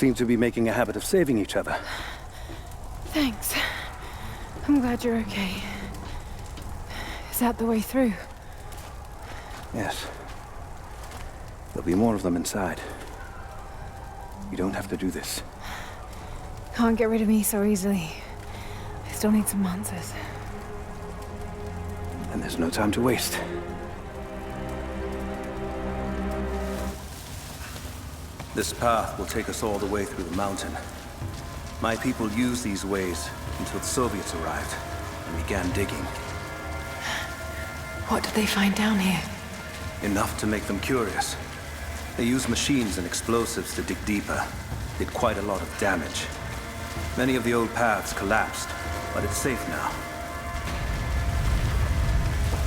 seem to be making a habit of saving each other. Thanks. I'm glad you're okay. Is that the way through? Yes. There'll be more of them inside. You don't have to do this. Can't get rid of me so easily. I still need some answers. And there's no time to waste. This path will take us all the way through the mountain. My people used these ways until the Soviets arrived and began digging. What did they find down here? Enough to make them curious. They used machines and explosives to dig deeper. Did quite a lot of damage. Many of the old paths collapsed, but it's safe now.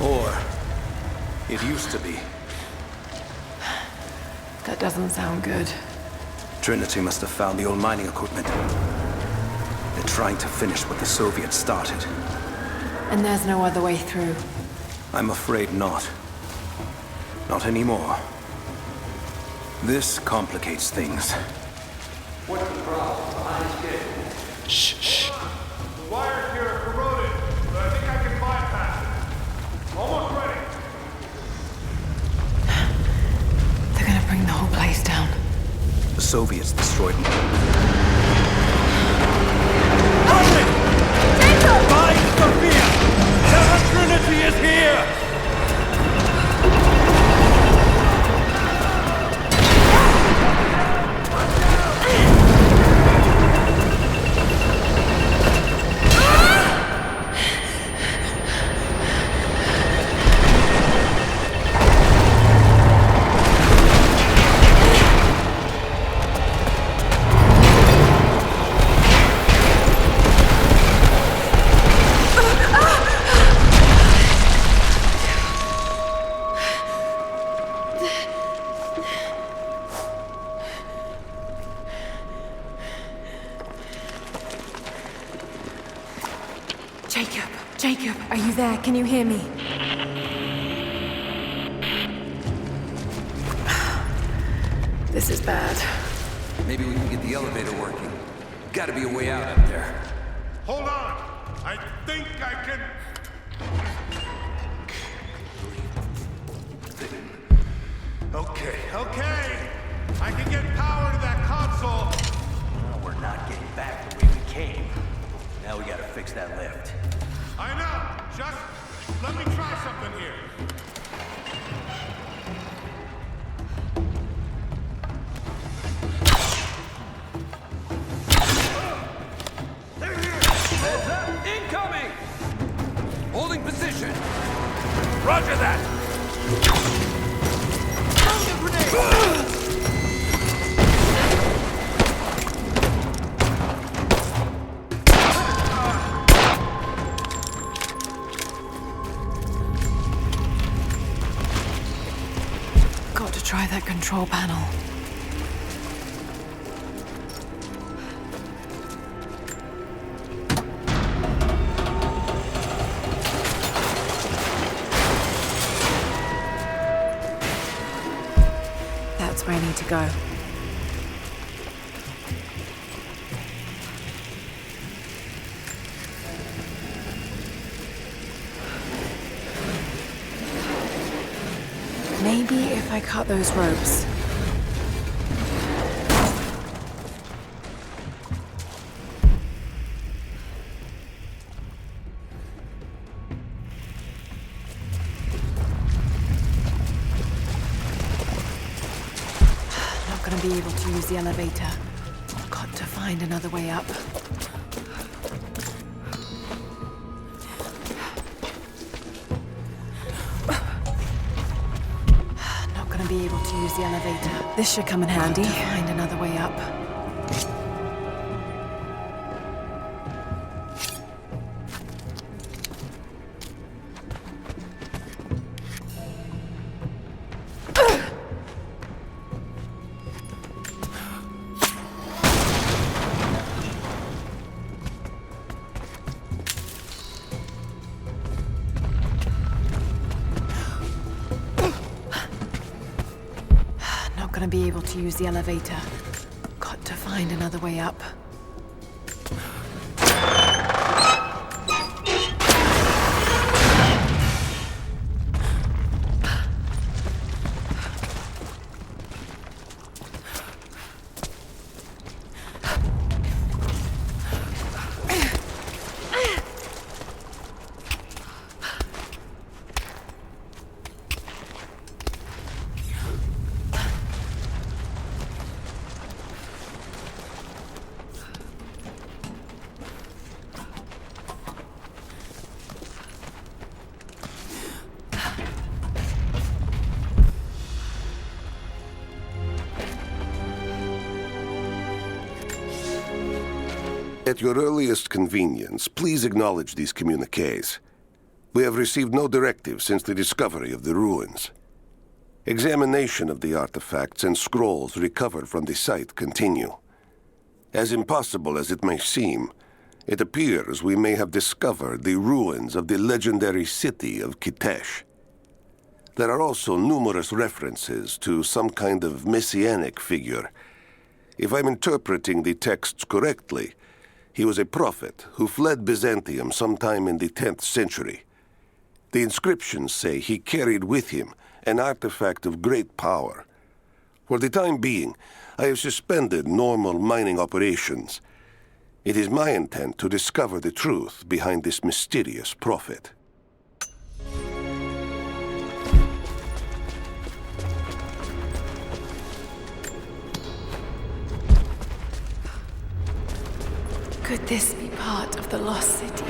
Or it used to be. That doesn't sound good. Trinity must have found the old mining equipment. They're trying to finish what the Soviets started. And there's no other way through. I'm afraid not. Not anymore. This complicates things. What's the problem? Behind schedule. Shh. The wires here are corroded, but I think I can bypass it. Almost ready. They're gonna bring the whole place down. The Soviets destroyed them. Find Sophia! Terra Trinity is here! Jacob, are you there? Can you hear me? This is bad. Maybe we can get the elevator working. Gotta be a way out up there. Hold on. I think I can... Okay. I can get power to that console. Well, we're not getting back the way we came. Now we gotta fix that lift. I know. Just let me try something here. Heads up! Incoming! Holding position. Roger that! Throw the grenade! Got to try that control panel. That's where I need to go. Maybe if I cut those ropes. Not gonna be able to use the elevator. Got to find another way up. Be able to use the elevator. This should come in handy. Find another way up. Gonna be able to use the elevator. Got to find another way up. At your earliest convenience, please acknowledge these communiques. We have received no directive since the discovery of the ruins. Examination of the artifacts and scrolls recovered from the site continue. As impossible as it may seem, it appears we may have discovered the ruins of the legendary city of Kitesh. There are also numerous references to some kind of messianic figure. If I'm interpreting the texts correctly, he was a prophet who fled Byzantium sometime in the 10th century. The inscriptions say he carried with him an artifact of great power. For the time being, I have suspended normal mining operations. It is my intent to discover the truth behind this mysterious prophet. Could this be part of the lost city?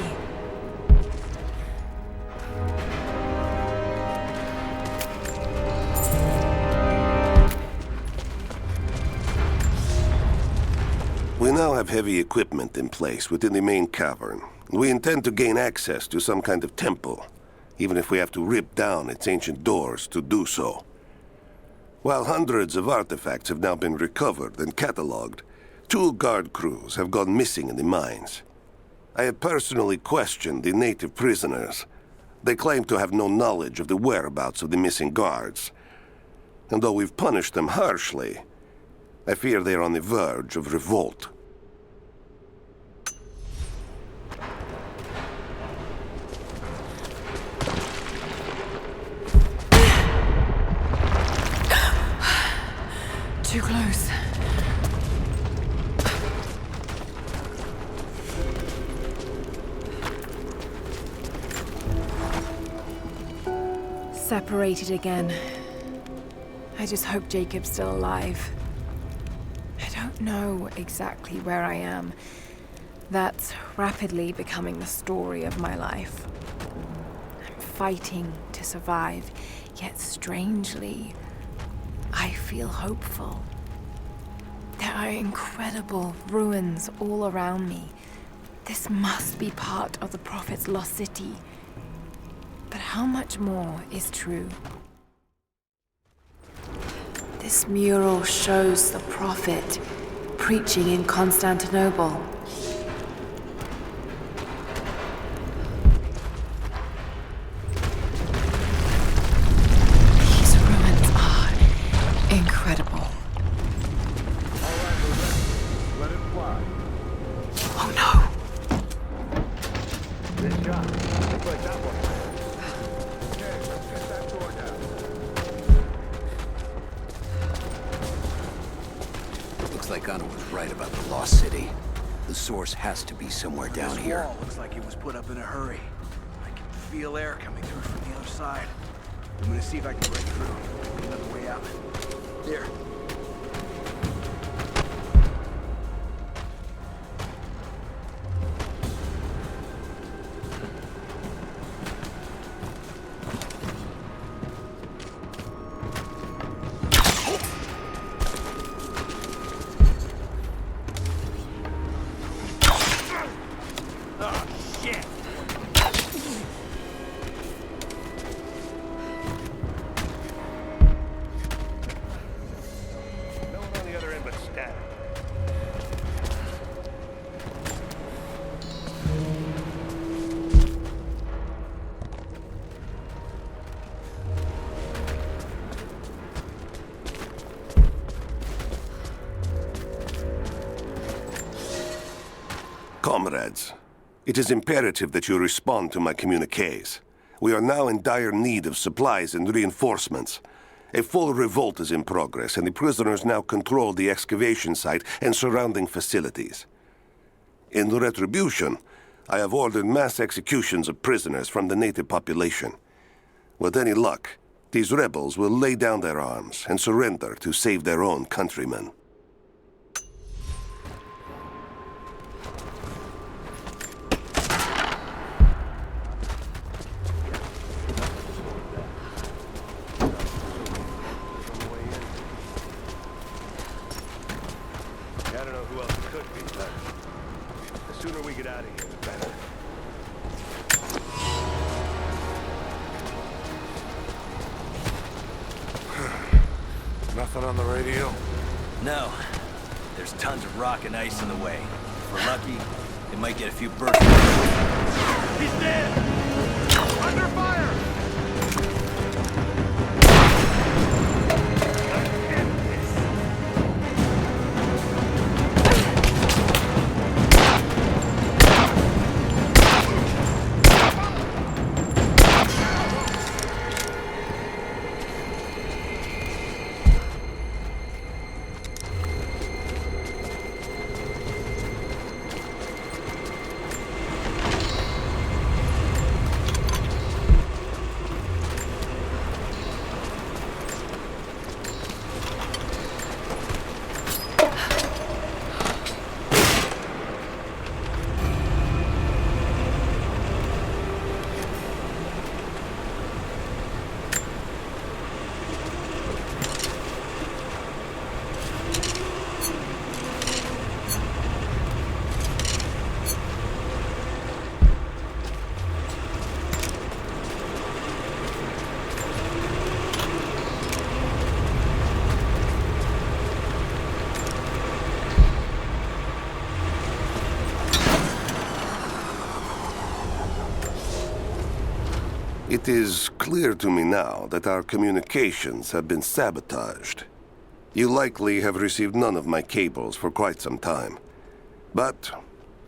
We now have heavy equipment in place within the main cavern. We intend to gain access to some kind of temple, even if we have to rip down its ancient doors to do so. While hundreds of artifacts have now been recovered and cataloged, 2 guard crews have gone missing in the mines. I have personally questioned the native prisoners. They claim to have no knowledge of the whereabouts of the missing guards. And though we've punished them harshly, I fear they are on the verge of revolt. Too close. Separated again. I just hope Jacob's still alive. I don't know exactly where I am. That's rapidly becoming the story of my life. I'm fighting to survive, yet strangely, I feel hopeful. There are incredible ruins all around me. This must be part of the Prophet's lost city. But how much more is true? This mural shows the Prophet preaching in Constantinople. These ruins are incredible. Let it fly. Oh no! Good job. Looks like that one. Okay, let's get that door down. Looks like Anna was right about the lost city. The source has to be somewhere down This here. wall looks like it was put up in a hurry. I can feel air coming through from the other side. I'm gonna see if I can break through. Another way out. There. Comrades, it is imperative that you respond to my communiques. We are now in dire need of supplies and reinforcements. A full revolt is in progress, and the prisoners now control the excavation site and surrounding facilities. In retribution, I have ordered mass executions of prisoners from the native population. With any luck, these rebels will lay down their arms and surrender to save their own countrymen. I don't know who else it could be, but the sooner we get out of here, the better. Nothing on the radio? No. There's tons of rock and ice in the way. If we're lucky, they might get a few bursts. He's dead! Under fire! It is clear to me now that our communications have been sabotaged. You likely have received none of my cables for quite some time. But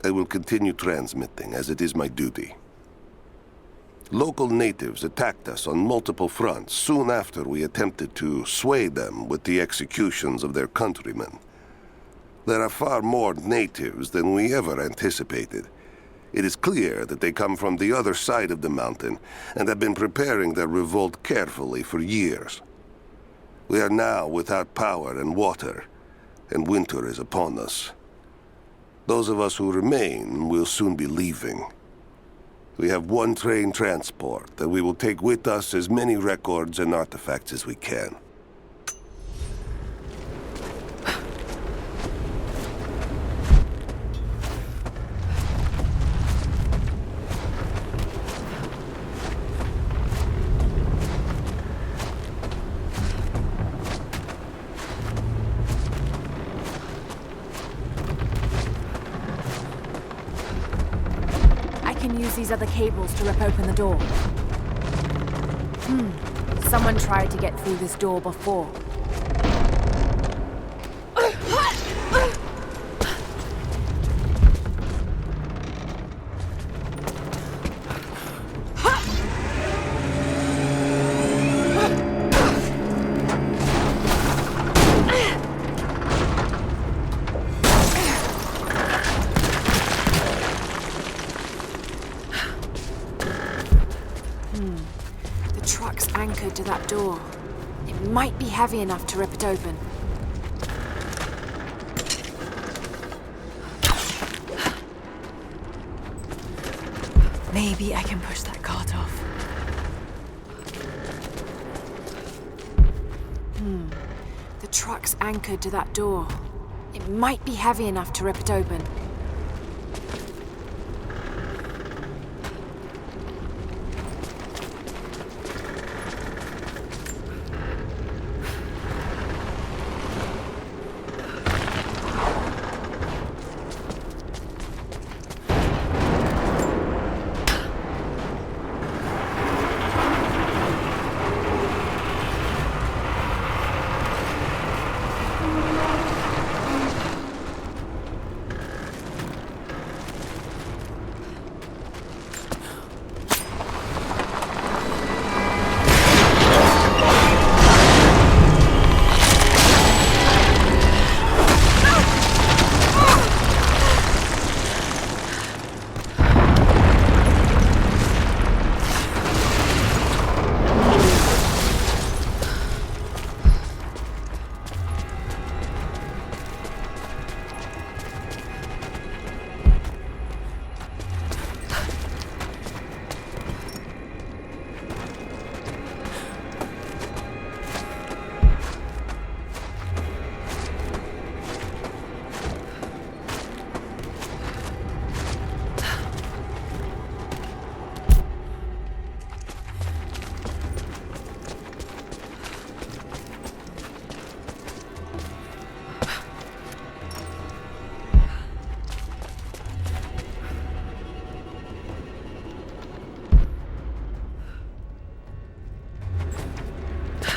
I will continue transmitting, as it is my duty. Local natives attacked us on multiple fronts soon after we attempted to sway them with the executions of their countrymen. There are far more natives than we ever anticipated. It is clear that they come from the other side of the mountain and have been preparing their revolt carefully for years. We are now without power and water, and winter is upon us. Those of us who remain will soon be leaving. We have one train transport that we will take with us as many records and artifacts as we can. Use these other cables to rip open the door. Someone tried to get through this door before. Anchored to that door. It might be heavy enough to rip it open. Maybe I can push that cart off. The truck's anchored to that door. It might be heavy enough to rip it open.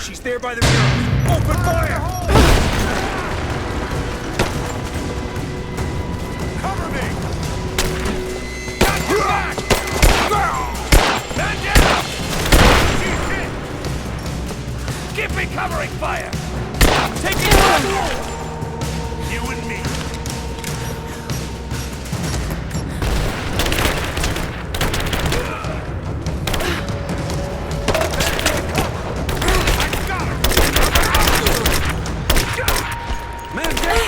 She's there by the mirror. Open fire! Cover me! Got your back! Man down! She's hit! Give me covering fire! I'm taking fire! You and me. Man down!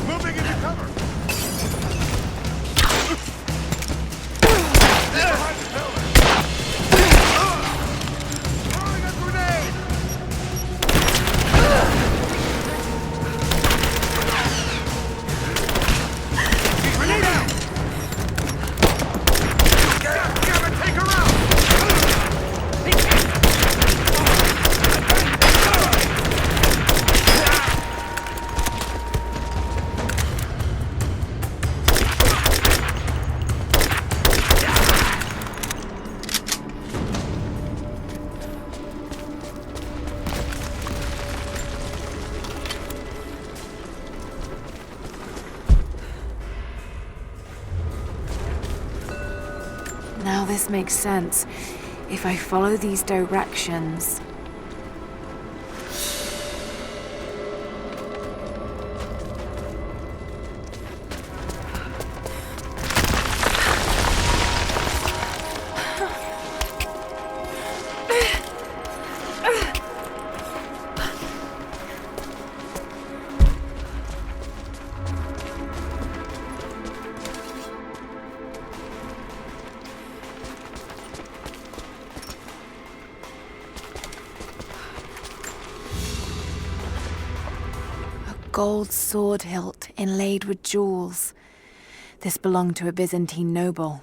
Moving into cover. Behind the pillar. Throwing a grenade. Grenade out. Damn it, take her out. Now this makes sense. If I follow these directions... Gold sword hilt inlaid with jewels. This belonged to a Byzantine noble.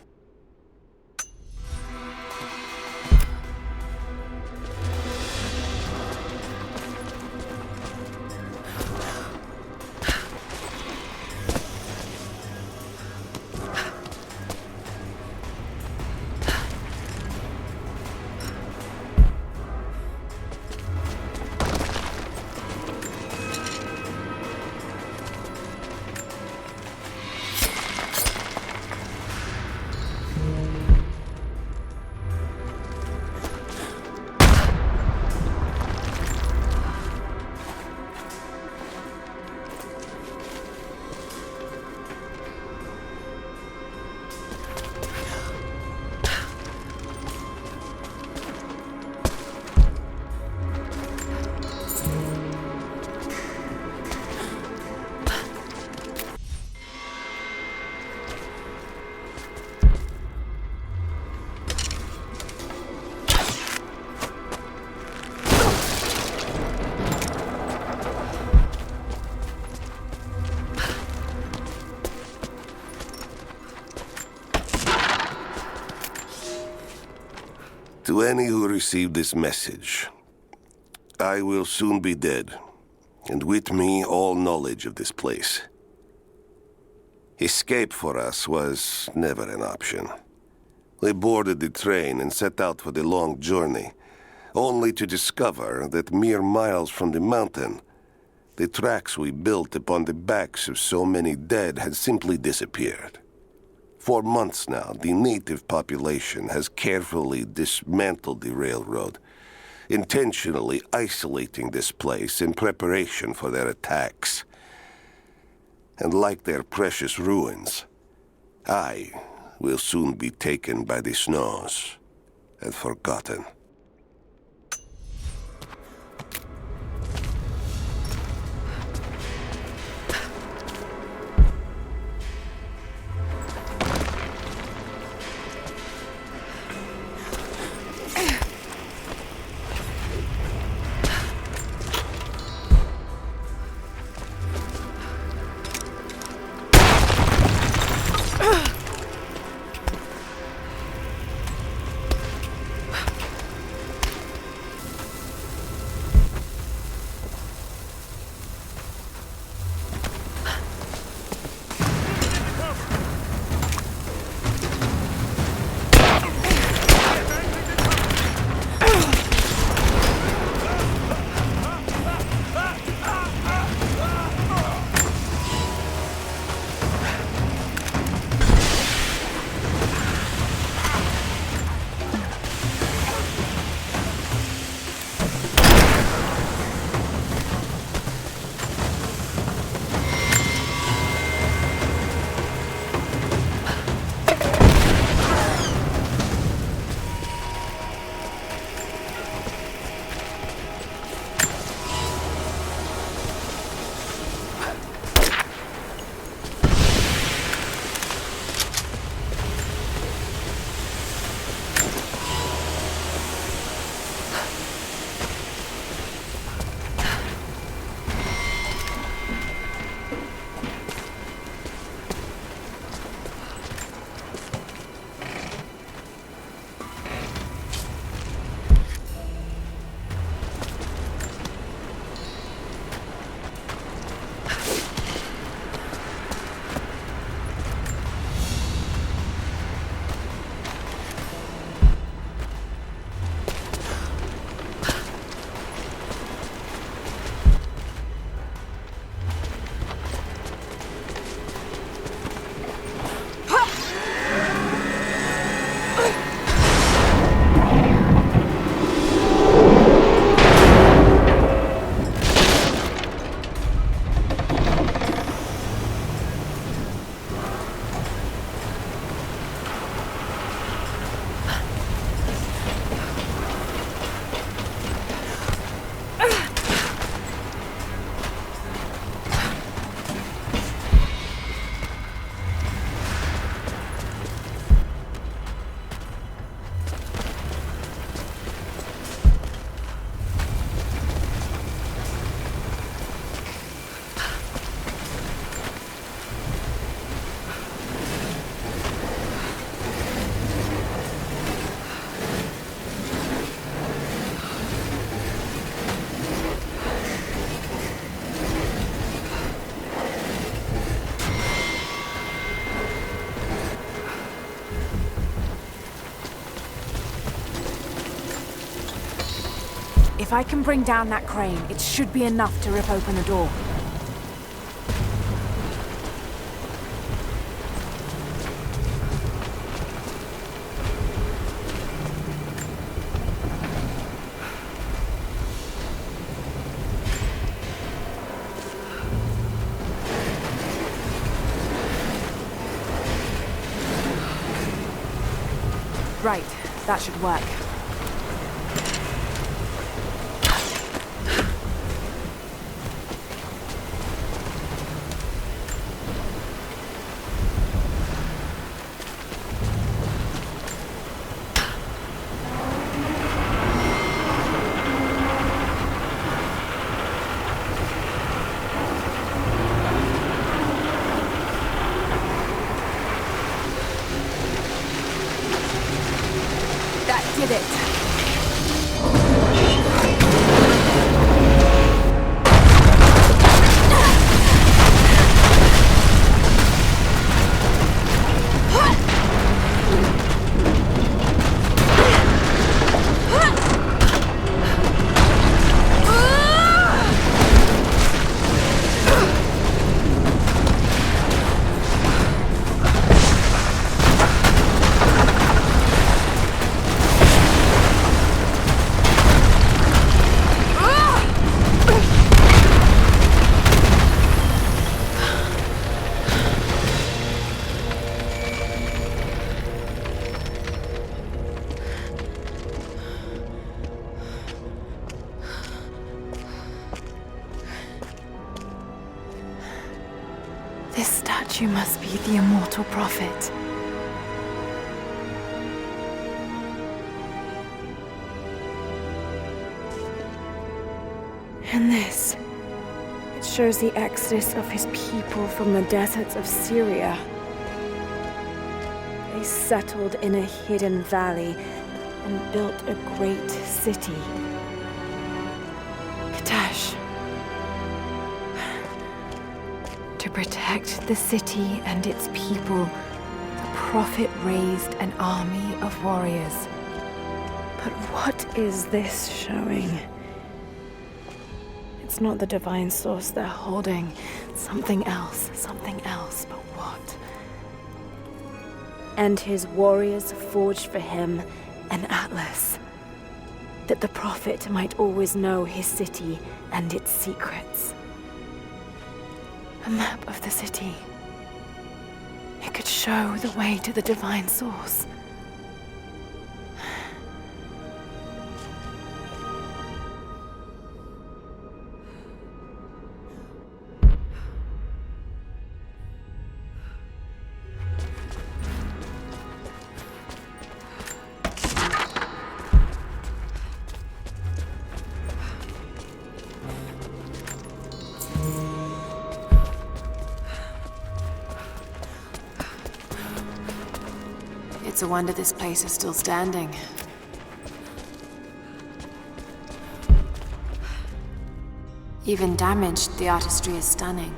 To any who receive this message, I will soon be dead, and with me all knowledge of this place. Escape for us was never an option. We boarded the train and set out for the long journey, only to discover that mere miles from the mountain, the tracks we built upon the backs of so many dead had simply disappeared. For months now, the native population has carefully dismantled the railroad, intentionally isolating this place in preparation for their attacks. And like their precious ruins, I will soon be taken by the snows and forgotten. If I can bring down that crane, it should be enough to rip open the door. Right, that should work. Did it. This statue must be the immortal prophet. And this, it shows the exodus of his people from the deserts of Syria. They settled in a hidden valley and built a great city. Katash. To protect the city and its people, the prophet raised an army of warriors. But what is this showing? It's not the divine source they're holding. Something else, but what? And his warriors forged for him an atlas, that the prophet might always know his city and its secrets. A map of the city. It could show the way to the divine source. It's a wonder this place is still standing. Even damaged, the artistry is stunning.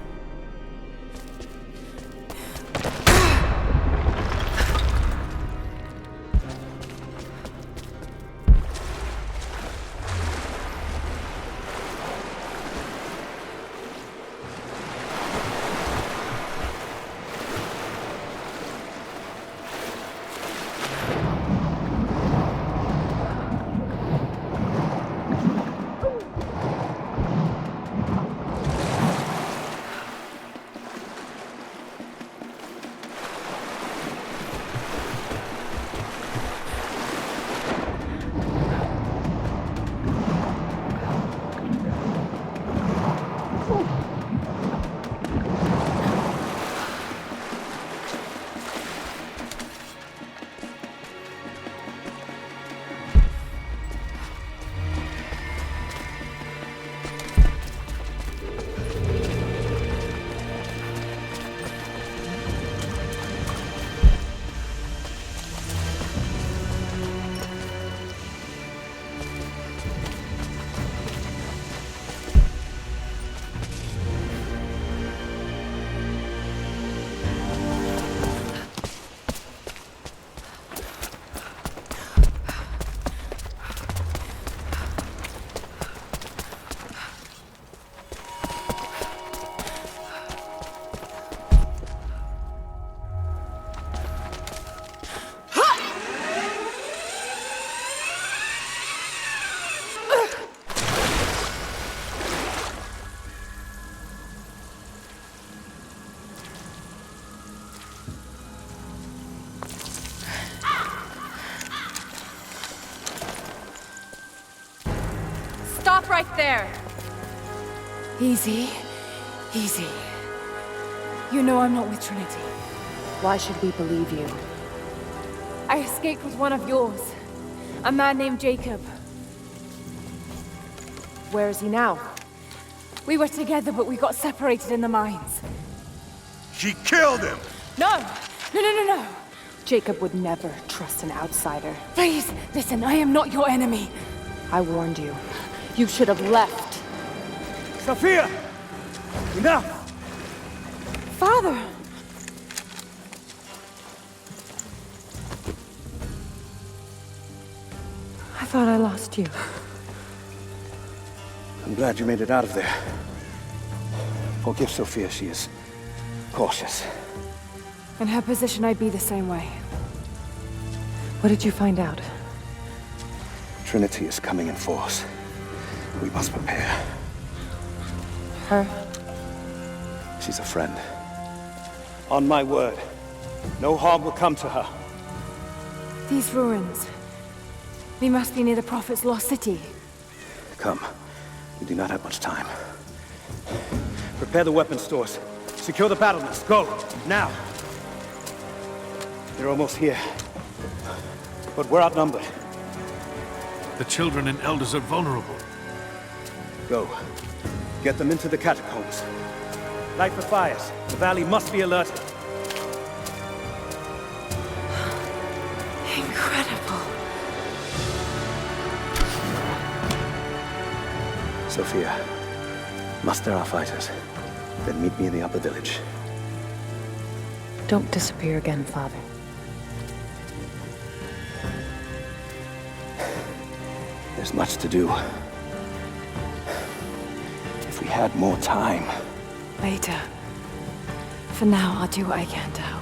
right there! Easy. Easy. You know I'm not with Trinity. Why should we believe you? I escaped with one of yours. A man named Jacob. Where is he now? We were together, but we got separated in the mines. She killed him! No! No! Jacob would never trust an outsider. Please, listen, I am not your enemy. I warned you. You should have left. Sophia! Enough! Father! I thought I lost you. I'm glad you made it out of there. Forgive Sophia, she is cautious. In her position, I'd be the same way. What did you find out? Trinity is coming in force. We must prepare. Her? She's a friend. On my word, no harm will come to her. These ruins. We must be near the Prophet's lost city. Come. We do not have much time. Prepare the weapon stores. Secure the battlements. Go! Now! They're almost here. But we're outnumbered. The children and elders are vulnerable. Go. Get them into the catacombs. Light the fires. The valley must be alerted. Incredible. Sophia, muster our fighters. Then meet me in the upper village. Don't disappear again, Father. There's much to do. If we had more time. Later. For now, I'll do what I can to help.